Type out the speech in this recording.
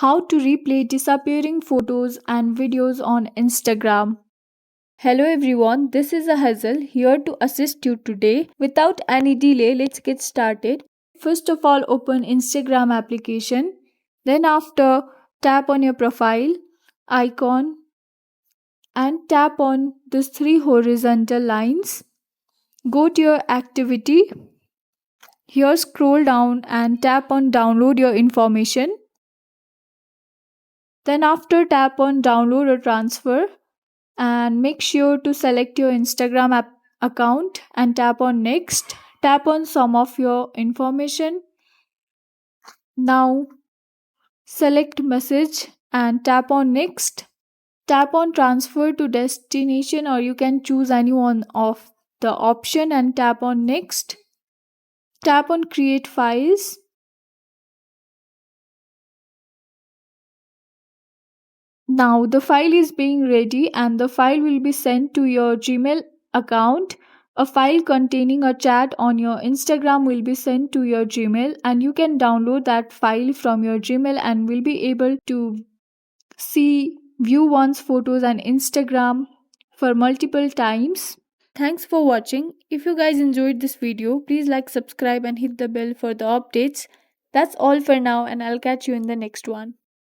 How to replay disappearing photos and videos on Instagram. Hello everyone, this is Hazel here to assist you today. Without any delay, let's get started. First of all, open Instagram application. Then after, tap on your profile icon and tap on these three horizontal lines. Go to your activity. Here scroll down and tap on download your information. Then after, tap on download or transfer and make sure to select your Instagram account and tap on next. Tap on some of your information. Now select message and tap on next. Tap on transfer to destination, or you can choose any one of the option and tap on next. Tap on create files. Now the file is being ready and the file will be sent to your Gmail account. A file containing a chat on your Instagram will be sent to your Gmail, and you can download that file from your Gmail and will be able to view one's photos and Instagram for multiple times. Thanks for watching. If you guys enjoyed this video, please like, subscribe and hit the bell for the updates. That's all for now and I'll catch you in the next one.